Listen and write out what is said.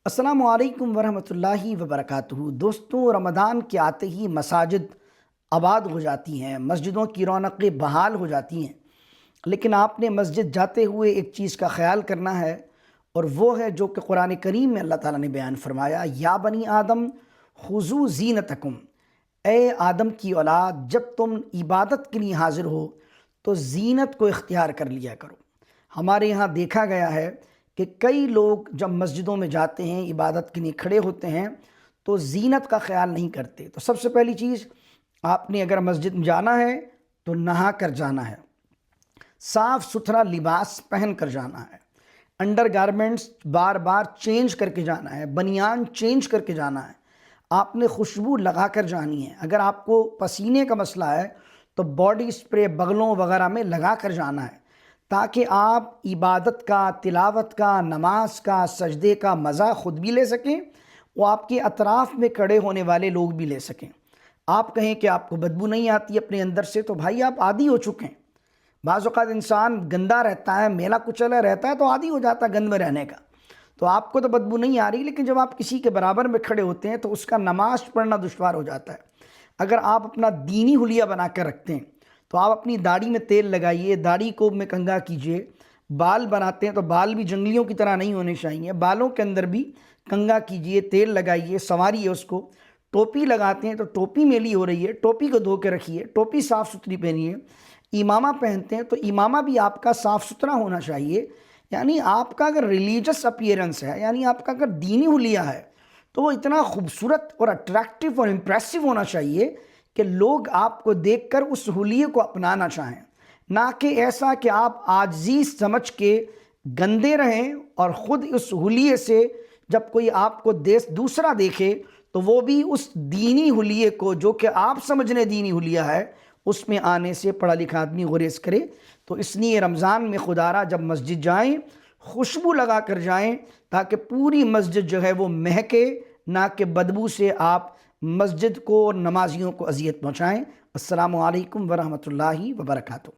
السلام علیکم ورحمۃ اللہ وبرکاتہ۔ دوستوں، رمضان کے آتے ہی مساجد آباد ہو جاتی ہیں، مسجدوں کی رونقیں بحال ہو جاتی ہیں، لیکن آپ نے مسجد جاتے ہوئے ایک چیز کا خیال کرنا ہے، اور وہ ہے جو کہ قرآن کریم میں اللہ تعالیٰ نے بیان فرمایا، یا بنی آدم خذوا زینتکم، اے آدم کی اولاد، جب تم عبادت کے لیے حاضر ہو تو زینت کو اختیار کر لیا کرو۔ ہمارے یہاں دیکھا گیا ہے کہ کئی لوگ جب مسجدوں میں جاتے ہیں، عبادت کے لیے کھڑے ہوتے ہیں تو زینت کا خیال نہیں کرتے۔ تو سب سے پہلی چیز، آپ نے اگر مسجد میں جانا ہے تو نہا کر جانا ہے، صاف ستھرا لباس پہن کر جانا ہے، انڈر گارمنٹس بار بار چینج کر کے جانا ہے، بنیان چینج کر کے جانا ہے، آپ نے خوشبو لگا کر جانی ہے۔ اگر آپ کو پسینے کا مسئلہ ہے تو باڈی سپرے بغلوں وغیرہ میں لگا کر جانا ہے، تاکہ آپ عبادت کا، تلاوت کا، نماز کا، سجدے کا مزہ خود بھی لے سکیں، وہ آپ کے اطراف میں کھڑے ہونے والے لوگ بھی لے سکیں۔ آپ کہیں کہ آپ کو بدبو نہیں آتی اپنے اندر سے، تو بھائی آپ عادی ہو چکے ہیں۔ بعض اوقات انسان گندا رہتا ہے، میلا کچلا رہتا ہے تو عادی ہو جاتا ہے گند میں رہنے کا، تو آپ کو تو بدبو نہیں آ رہی، لیکن جب آپ کسی کے برابر میں کھڑے ہوتے ہیں تو اس کا نماز پڑھنا دشوار ہو جاتا ہے۔ اگر آپ اپنا دینی حلیہ بنا کر رکھتے ہیں تو آپ اپنی داڑھی میں تیل لگائیے، داڑھی کو میں کنگھا کیجئے، بال بناتے ہیں تو بال بھی جنگلیوں کی طرح نہیں ہونے چاہیے، بالوں کے اندر بھی کنگھا کیجئے، تیل لگائیے، سنواریے اس کو۔ ٹوپی لگاتے ہیں تو ٹوپی میلی ہو رہی ہے، ٹوپی کو دھو کے رکھیے، ٹوپی صاف ستھری پہنیے۔ امامہ پہنتے ہیں تو امامہ بھی آپ کا صاف ستھرا ہونا چاہیے، یعنی آپ کا اگر ریلیجس اپیرنس ہے، یعنی آپ کا اگر دینی حلیہ ہے تو وہ اتنا خوبصورت اور اٹریکٹیو اور امپریسو ہونا چاہیے کہ لوگ آپ کو دیکھ کر اس حلیے کو اپنانا چاہیں، نہ کہ ایسا کہ آپ عاجزی سمجھ کے گندے رہیں اور خود اس حلیے سے جب کوئی آپ کو دوسرا دیکھے تو وہ بھی اس دینی حلیے کو، جو کہ آپ سمجھنے دینی حلیہ ہے، اس میں آنے سے پڑھا لکھا آدمی گریز کرے۔ تو اس لیے رمضان میں خدارہ جب مسجد جائیں خوشبو لگا کر جائیں، تاکہ پوری مسجد جو ہے وہ مہکے، نہ کہ بدبو سے آپ مسجد کو اور نمازیوں کو اذیت پہنچائیں۔ السلام علیکم ورحمۃ اللہ وبرکاتہ۔